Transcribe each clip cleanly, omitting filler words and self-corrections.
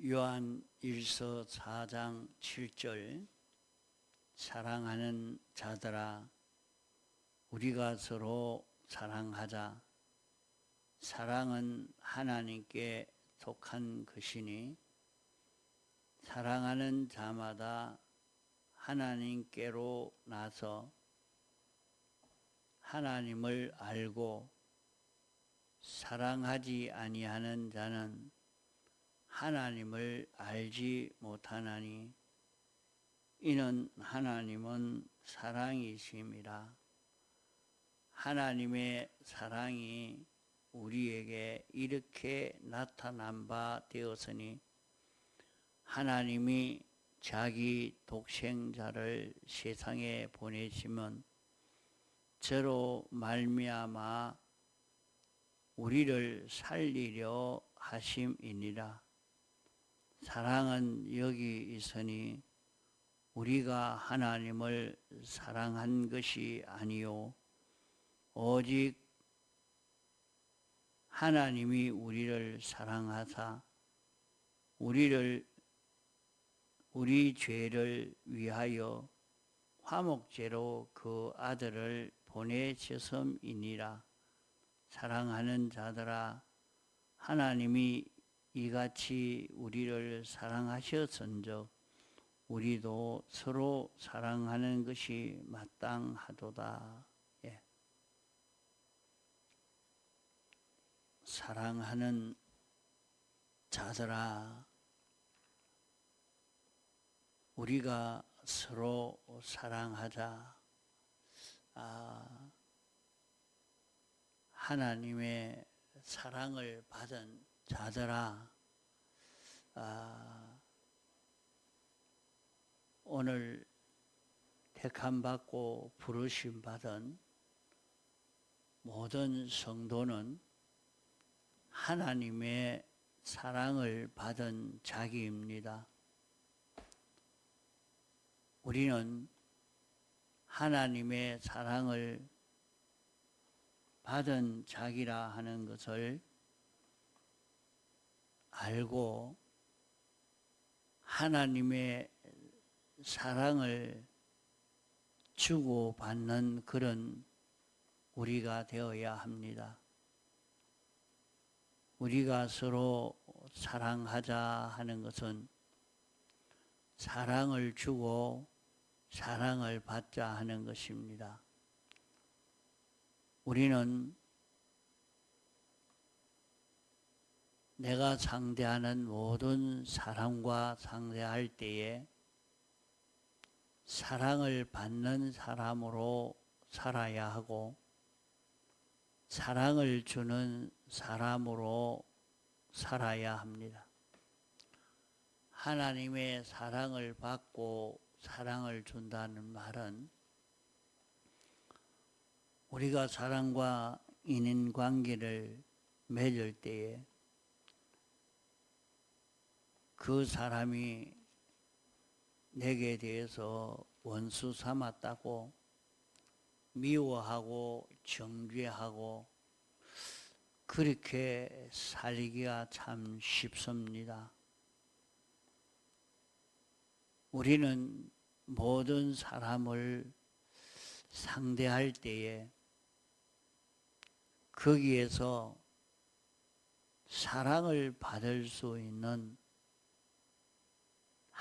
요한 1서 4장 7절 사랑하는 자들아 우리가 서로 사랑하자. 사랑은 하나님께 속한 것이니 사랑하는 자마다 하나님께로 나서 하나님을 알고 사랑하지 아니하는 자는 하나님을 알지 못하나니 이는 하나님은 사랑이심이라. 하나님의 사랑이 우리에게 이렇게 나타난 바 되었으니 하나님이 자기 독생자를 세상에 보내시면 저로 말미암아 우리를 살리려 하심이니라. 사랑은 여기 있으니 우리가 하나님을 사랑한 것이 아니요 오직 하나님이 우리를 사랑하사 우리 죄를 위하여 화목제로 그 아들을 보내셨음이니라. 사랑하는 자들아 하나님이 이같이 우리를 사랑하셨은즉 우리도 서로 사랑하는 것이 마땅하도다. 사랑하는 자들아 우리가 서로 사랑하자. 하나님의 사랑을 받은 자들아 오늘 택함받고 부르심 받은 모든 성도는 하나님의 사랑을 받은 자기입니다. 우리는 하나님의 사랑을 받은 자기라 하는 것을 알고 하나님의 사랑을 주고받는 그런 우리가 되어야 합니다. 우리가 서로 사랑하자 하는 것은 사랑을 주고 사랑을 받자 하는 것입니다. 우리는 내가 상대하는 모든 사람과 상대할 때에 사랑을 받는 사람으로 살아야 하고 사랑을 주는 사람으로 살아야 합니다. 하나님의 사랑을 받고 사랑을 준다는 말은 우리가 사람과 인연관계를 맺을 때에 그 사람이 내게 대해서 원수 삼았다고 미워하고 정죄하고 그렇게 살기가 참 쉽습니다. 우리는 모든 사람을 상대할 때에 거기에서 사랑을 받을 수 있는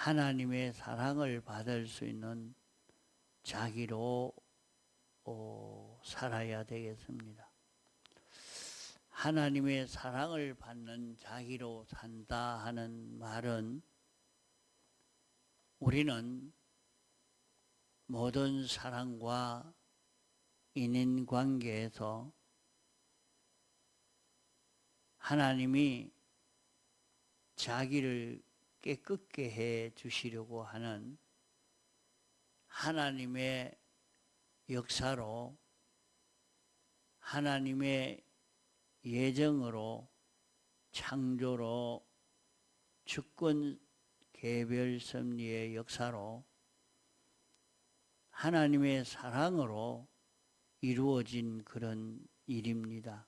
하나님의 사랑을 받을 수 있는 자기로 살아야 되겠습니다. 하나님의 사랑을 받는 자기로 산다 하는 말은 우리는 모든 사람과 인연관계에서 하나님이 자기를 깨끗게 해 주시려고 하는 하나님의 역사로 하나님의 예정으로 창조로 주권 개별 섭리의 역사로 하나님의 사랑으로 이루어진 그런 일입니다.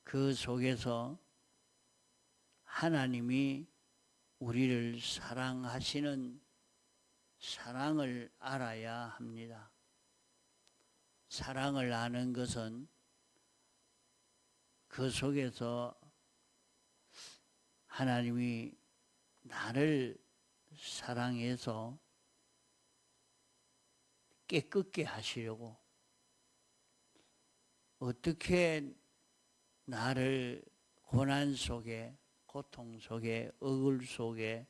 그 속에서 하나님이 우리를 사랑하시는 사랑을 알아야 합니다. 사랑을 아는 것은 그 속에서 하나님이 나를 사랑해서 깨끗게 하시려고 어떻게 나를 고난 속에, 고통 속에, 억울 속에,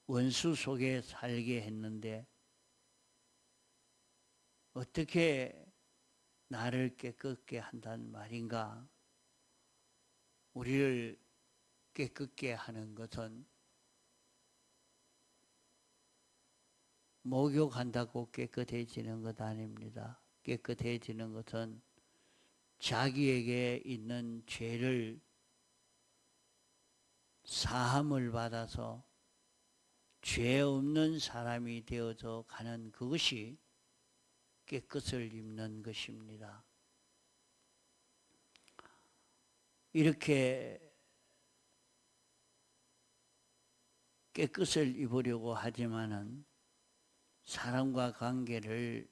원수 속에 살게 했는데 어떻게 나를 깨끗게 한다는 말인가? 우리를 깨끗게 하는 것은 목욕한다고 깨끗해지는 것 아닙니다. 깨끗해지는 것은 자기에게 있는 죄를 사함을 받아서 죄 없는 사람이 되어져 가는 그것이 깨끗을 입는 것입니다. 이렇게 깨끗을 입으려고 하지만은 사람과 관계를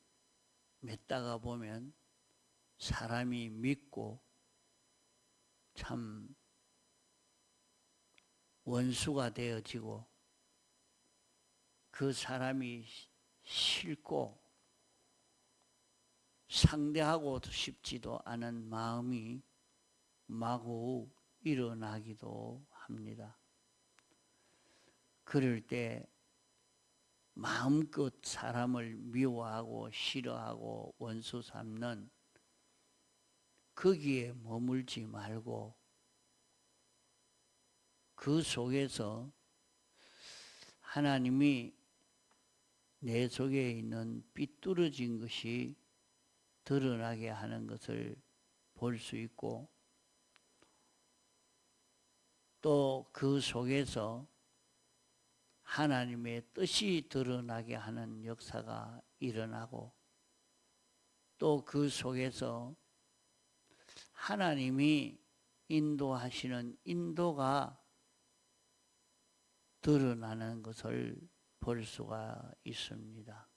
맺다가 보면 사람이 믿고 참 원수가 되어지고 그 사람이 싫고 상대하고 싶지도 않은 마음이 마구 일어나기도 합니다. 그럴 때 마음껏 사람을 미워하고 싫어하고 원수 삼는 거기에 머물지 말고 그 속에서 하나님이 내 속에 있는 삐뚤어진 것이 드러나게 하는 것을 볼 수 있고 또 그 속에서 하나님의 뜻이 드러나게 하는 역사가 일어나고 또 그 속에서 하나님이 인도하시는 인도가 드러나는 것을 볼 수가 있습니다.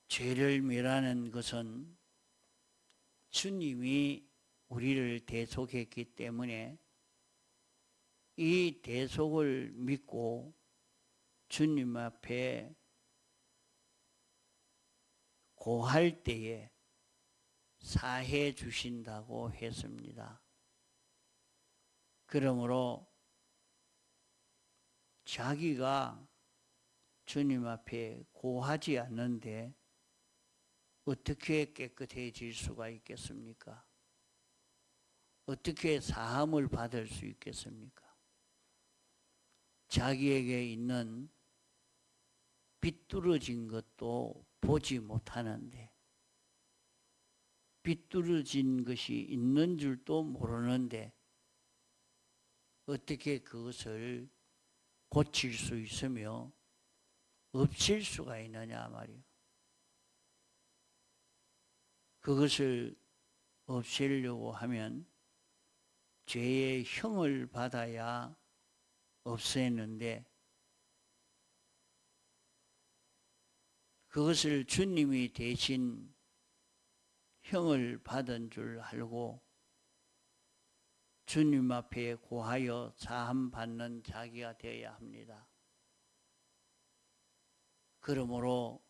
죄를 멸하는 것은 주님이 우리를 대속했기 때문에 이 대속을 믿고 주님 앞에 고할 때에 사해 주신다고 했습니다. 그러므로 자기가 주님 앞에 고하지 않는데 어떻게 깨끗해질 수가 있겠습니까? 어떻게 사함을 받을 수 있겠습니까? 자기에게 있는 삐뚤어진 것도 보지 못하는데 삐뚤어진 것이 있는 줄도 모르는데 어떻게 그것을 고칠 수 있으며 없앨 수가 있느냐 말이요. 그것을 없애려고 하면 죄의 형을 받아야 없애는데 그것을 주님이 대신 형을 받은 줄 알고 주님 앞에 고하여 사함 받는 자기가 되어야 합니다. 그러므로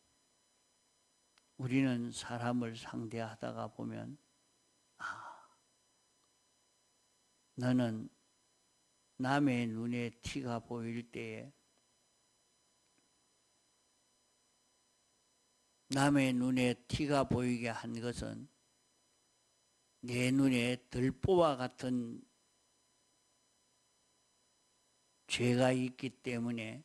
우리는 사람을 상대하다가 보면 너는 남의 눈에 티가 보일 때에 남의 눈에 티가 보이게 한 것은 내 눈에 들보와 같은 죄가 있기 때문에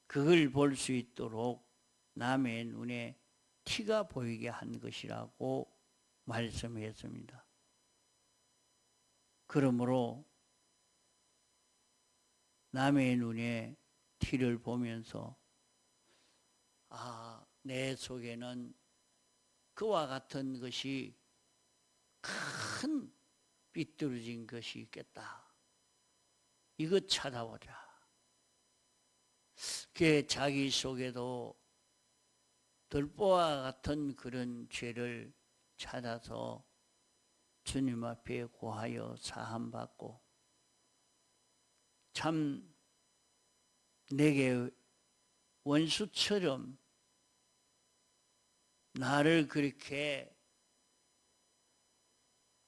그걸 볼 수 있도록 남의 눈에 티가 보이게 한 것이라고 말씀했습니다. 그러므로 남의 눈에 티를 보면서 내 속에는 그와 같은 것이 큰 삐뚤어진 것이 있겠다. 이거 찾아보자. 그 자기 속에도 들보와 같은 그런 죄를 찾아서 주님 앞에 고하여 사함받고, 참 내게 원수처럼 나를 그렇게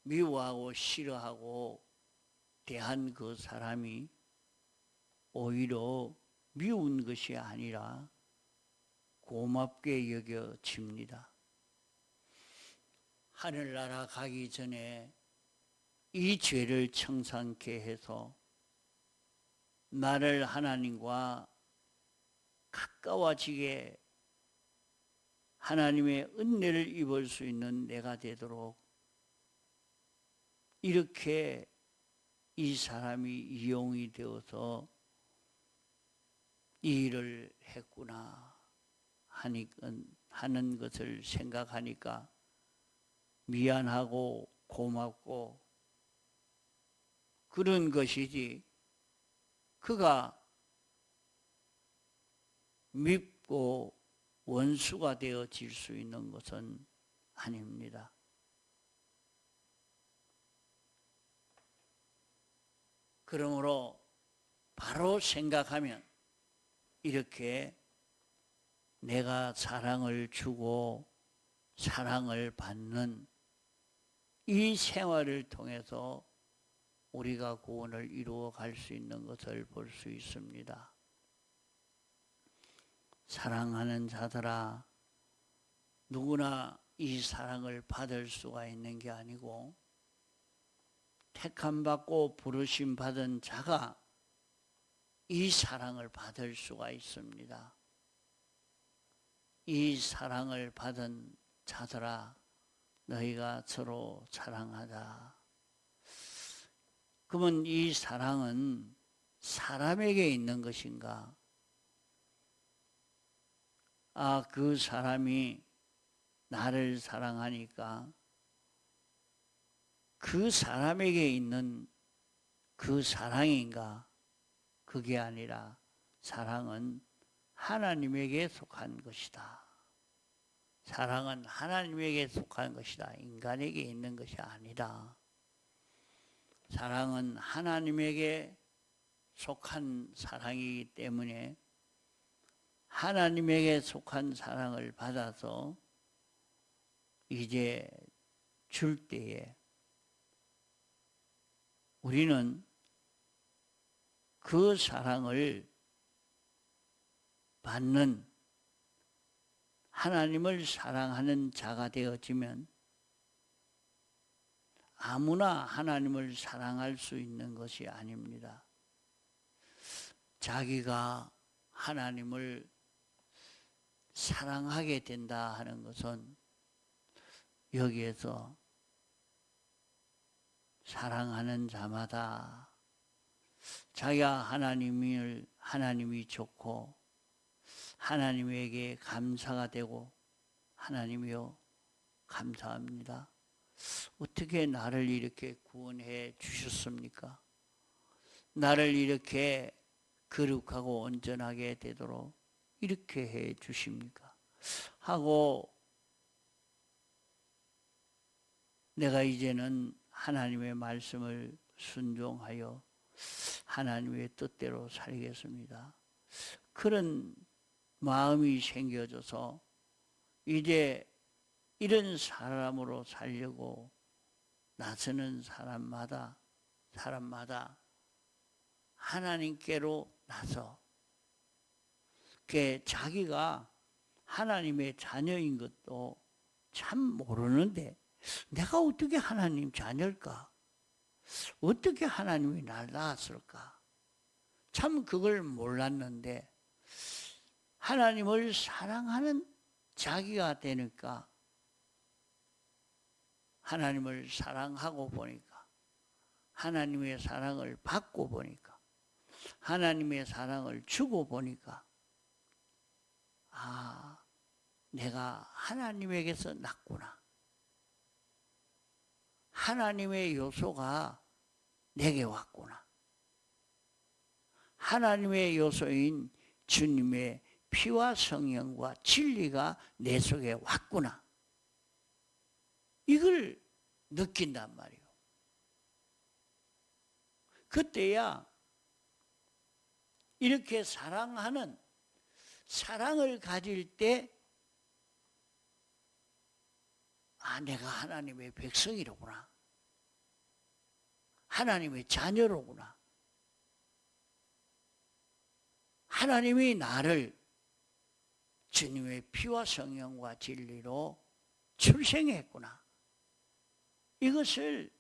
미워하고 싫어하고 대한 그 사람이 오히려 미운 것이 아니라 고맙게 여겨집니다. 하늘나라 가기 전에 이 죄를 청산케 해서 나를 하나님과 가까워지게 하나님의 은혜를 입을 수 있는 내가 되도록 이렇게 이 사람이 이용이 되어서 이 일을 했구나 하는 것을 생각하니까 미안하고 고맙고 그런 것이지, 그가 밉고 원수가 되어질 수 있는 것은 아닙니다. 그러므로 바로 생각하면 이렇게 내가 사랑을 주고 사랑을 받는 이 생활을 통해서 우리가 구원을 이루어 갈 수 있는 것을 볼 수 있습니다. 사랑하는 자들아, 누구나 이 사랑을 받을 수가 있는 게 아니고 택함받고 부르심 받은 자가 이 사랑을 받을 수가 있습니다. 이 사랑을 받은 자들아, 너희가 서로 사랑하자. 그러면 이 사랑은 사람에게 있는 것인가? 그 사람이 나를 사랑하니까 그 사람에게 있는 그 사랑인가? 그게 아니라 사랑은 하나님에게 속한 것이다. 사랑은 하나님에게 속한 것이다. 인간에게 있는 것이 아니다. 사랑은 하나님에게 속한 사랑이기 때문에 하나님에게 속한 사랑을 받아서 이제 줄 때에 우리는 그 사랑을 받는 하나님을 사랑하는 자가 되어지면 아무나 하나님을 사랑할 수 있는 것이 아닙니다. 자기가 하나님을 사랑하게 된다 하는 것은 여기에서 사랑하는 자마다 자기가 하나님이 좋고 하나님에게 감사가 되고, 하나님이여 감사합니다. 어떻게 나를 이렇게 구원해 주셨습니까? 나를 이렇게 거룩하고 온전하게 되도록 이렇게 해 주십니까? 하고 내가 이제는 하나님의 말씀을 순종하여 하나님의 뜻대로 살겠습니다. 그런 마음이 생겨져서 이제 이런 사람으로 살려고 나서는 사람마다 하나님께로 나서 자기가 하나님의 자녀인 것도 참 모르는데 내가 어떻게 하나님 자녀일까? 어떻게 하나님이 날 낳았을까? 참 그걸 몰랐는데 하나님을 사랑하는 자기가 되니까, 하나님을 사랑하고 보니까, 하나님의 사랑을 받고 보니까, 하나님의 사랑을 주고 보니까 내가 하나님에게서 났구나. 하나님의 요소가 내게 왔구나. 하나님의 요소인 주님의 피와 성령과 진리가 내 속에 왔구나. 이걸 느낀단 말이에요. 그때야 이렇게 사랑하는, 사랑을 가질 때 내가 하나님의 백성이로구나. 하나님의 자녀로구나. 하나님이 나를 주님의 피와 성령과 진리로 출생했구나. 이것을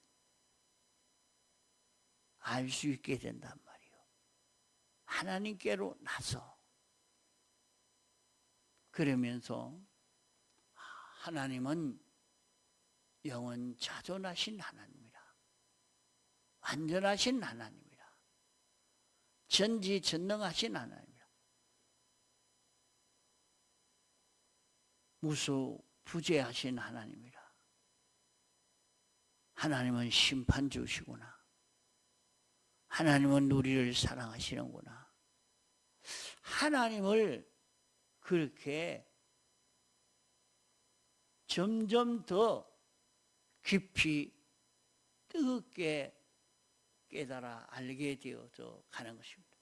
알 수 있게 된단 말이에요. 하나님께로 나서. 그러면서 하나님은 영원 자존하신 하나님이라. 완전하신 하나님이라. 전지전능하신 하나님이라. 무소부재하신 하나님이라. 하나님은 심판주시구나. 하나님은 우리를 사랑하시는구나. 하나님을 그렇게 점점 더 깊이 뜨겁게 깨달아 알게 되어져 가는 것입니다.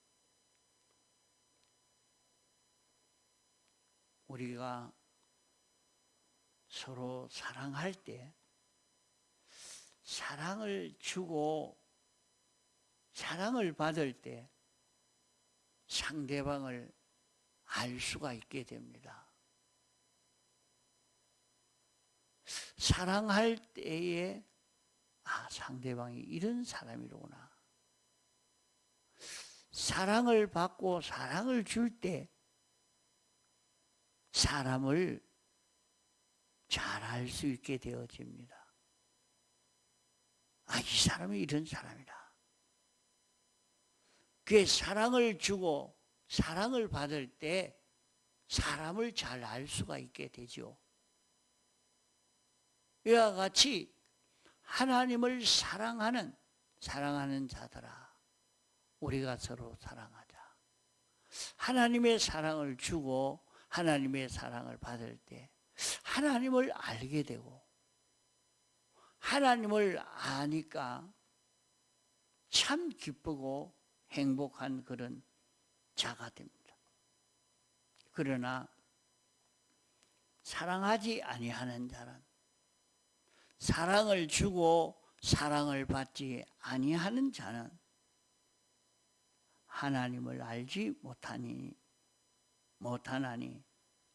우리가 서로 사랑할 때 사랑을 주고 사랑을 받을 때 상대방을 알 수가 있게 됩니다. 사랑할 때에 상대방이 이런 사람이로구나. 사랑을 받고 사랑을 줄 때 사람을 잘 알 수 있게 되어집니다. 이 사람이 이런 사람이다. 그 사랑을 주고 사랑을 받을 때 사람을 잘 알 수가 있게 되죠. 이와 같이 하나님을 사랑하는 자들아, 우리가 서로 사랑하자. 하나님의 사랑을 주고 하나님의 사랑을 받을 때 하나님을 알게 되고, 하나님을 아니까 참 기쁘고 행복한 그런 자가 됩니다. 그러나 사랑하지 아니하는 자는, 사랑을 주고 사랑을 받지 아니하는 자는 하나님을 알지 못하나니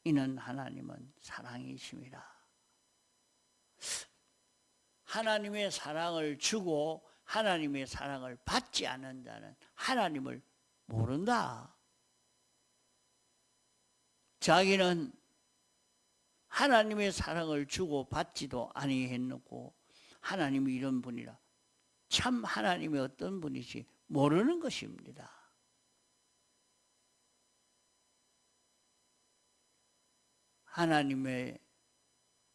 이는 하나님은 사랑이심이라. 하나님의 사랑을 주고 하나님의 사랑을 받지 않는 자는 하나님을 모른다. 자기는 하나님의 사랑을 주고 받지도 아니했고 하나님이 이런 분이라, 참 하나님이 어떤 분이지 모르는 것입니다. 하나님의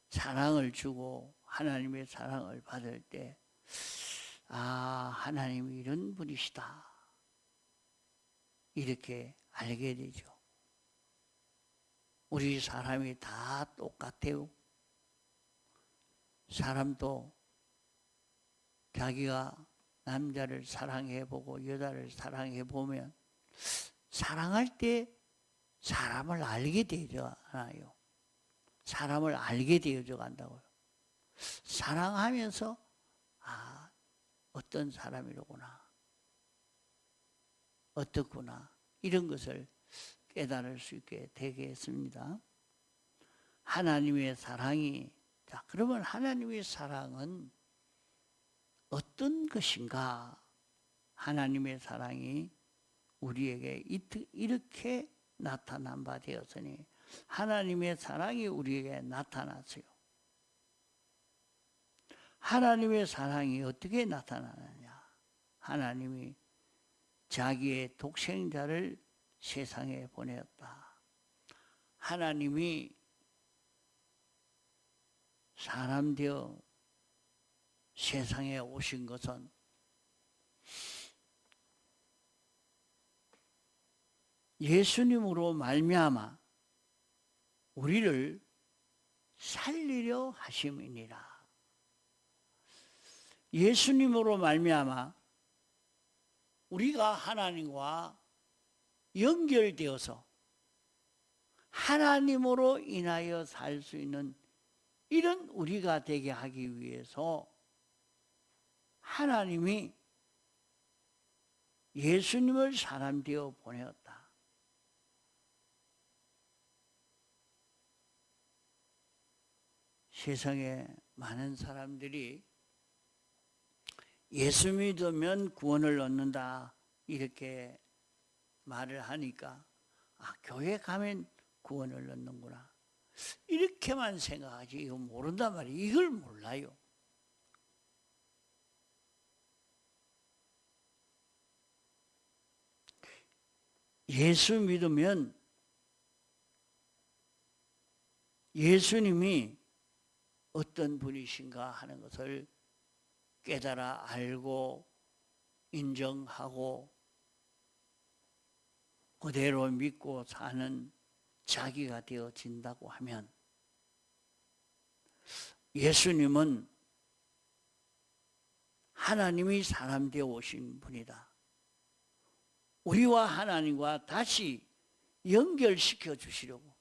사랑을 주고 하나님의 사랑을 받을 때 하나님이 이런 분이시다, 이렇게 알게 되죠. 우리 사람이 다 똑같아요. 사람도 자기가 남자를 사랑해보고 여자를 사랑해보면 사랑할 때 사람을 알게 되잖아요. 사람을 알게 되어져 간다고요. 사랑하면서 어떤 사람이로구나, 어떻구나, 이런 것을 깨달을 수 있게 되겠습니다. 하나님의 사랑이, 그러면 하나님의 사랑은 어떤 것인가? 하나님의 사랑이 우리에게 이렇게 나타난 바 되었으니, 하나님의 사랑이 우리에게 나타났어요. 하나님의 사랑이 어떻게 나타나느냐? 하나님이 자기의 독생자를 세상에 보내었다. 하나님이 사람 되어 세상에 오신 것은 예수님으로 말미암아 우리를 살리려 하심이니라. 예수님으로 말미암아 우리가 하나님과 연결되어서 하나님으로 인하여 살 수 있는 이런 우리가 되게 하기 위해서 하나님이 예수님을 사람 되어 보내었다. 세상에 많은 사람들이 예수 믿으면 구원을 얻는다 이렇게 말을 하니까 교회 가면 구원을 얻는구나 이렇게만 생각하지 이거 모른단 말이에요. 이걸 몰라요. 예수 믿으면 예수님이 어떤 분이신가 하는 것을 깨달아 알고 인정하고 그대로 믿고 사는 자기가 되어진다고 하면 예수님은 하나님이 사람 되어 오신 분이다. 우리와 하나님과 다시 연결시켜 주시려고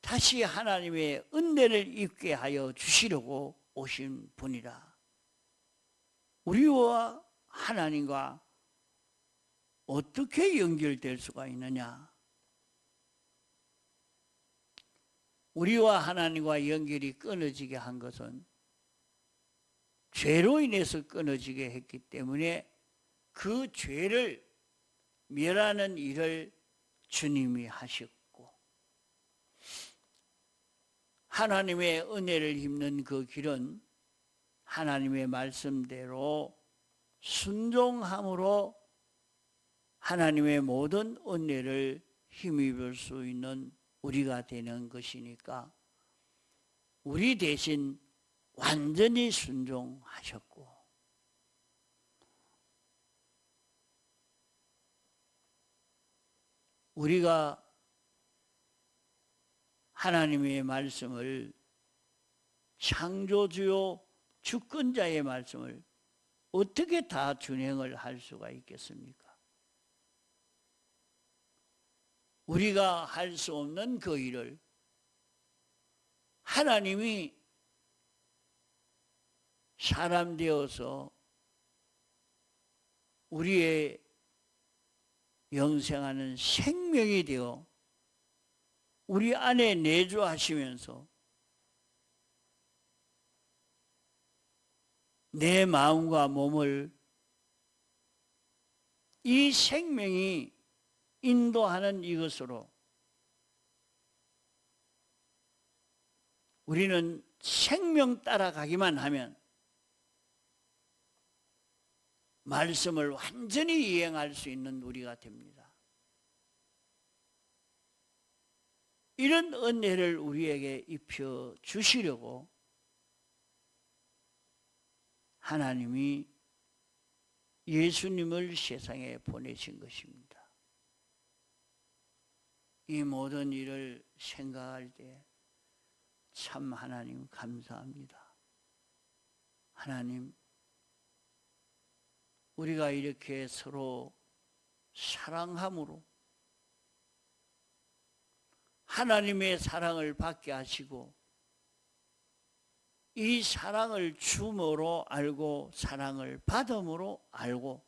다시 하나님의 은혜를 입게 하여 주시려고 오신 분이라. 우리와 하나님과 어떻게 연결될 수가 있느냐? 우리와 하나님과 연결이 끊어지게 한 것은 죄로 인해서 끊어지게 했기 때문에 그 죄를 멸하는 일을 주님이 하셨고 하나님의 은혜를 입는 그 길은 하나님의 말씀대로 순종함으로 하나님의 모든 은혜를 힘입을 수 있는 우리가 되는 것이니까 우리 대신 완전히 순종하셨고 우리가 하나님의 말씀을 창조주요 주권자의 말씀을 어떻게 다 준행을 할 수가 있겠습니까? 우리가 할 수 없는 그 일을 하나님이 사람 되어서 우리의 영생하는 생명이 되어 우리 안에 내주하시면서 내 마음과 몸을 이 생명이 인도하는 이것으로 우리는 생명 따라가기만 하면 말씀을 완전히 이행할 수 있는 우리가 됩니다. 이런 은혜를 우리에게 입혀 주시려고 하나님이 예수님을 세상에 보내신 것입니다. 이 모든 일을 생각할 때 참 하나님 감사합니다. 하나님, 우리가 이렇게 서로 사랑함으로 하나님의 사랑을 받게 하시고 이 사랑을 줌으로 알고 사랑을 받음으로 알고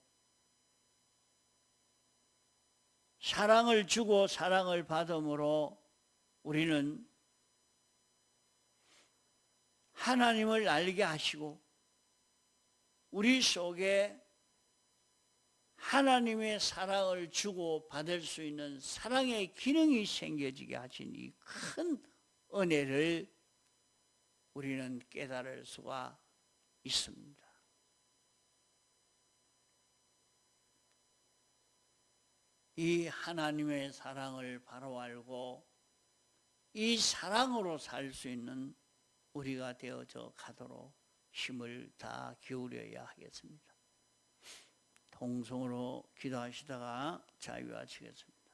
사랑을 주고 사랑을 받음으로 우리는 하나님을 알게 하시고 우리 속에 하나님의 사랑을 주고 받을 수 있는 사랑의 기능이 생겨지게 하신 이 큰 은혜를 우리는 깨달을 수가 있습니다. 이 하나님의 사랑을 바로 알고 이 사랑으로 살 수 있는 우리가 되어져 가도록 힘을 다 기울여야 하겠습니다. 통성으로 기도하시다가 자유하시겠습니다.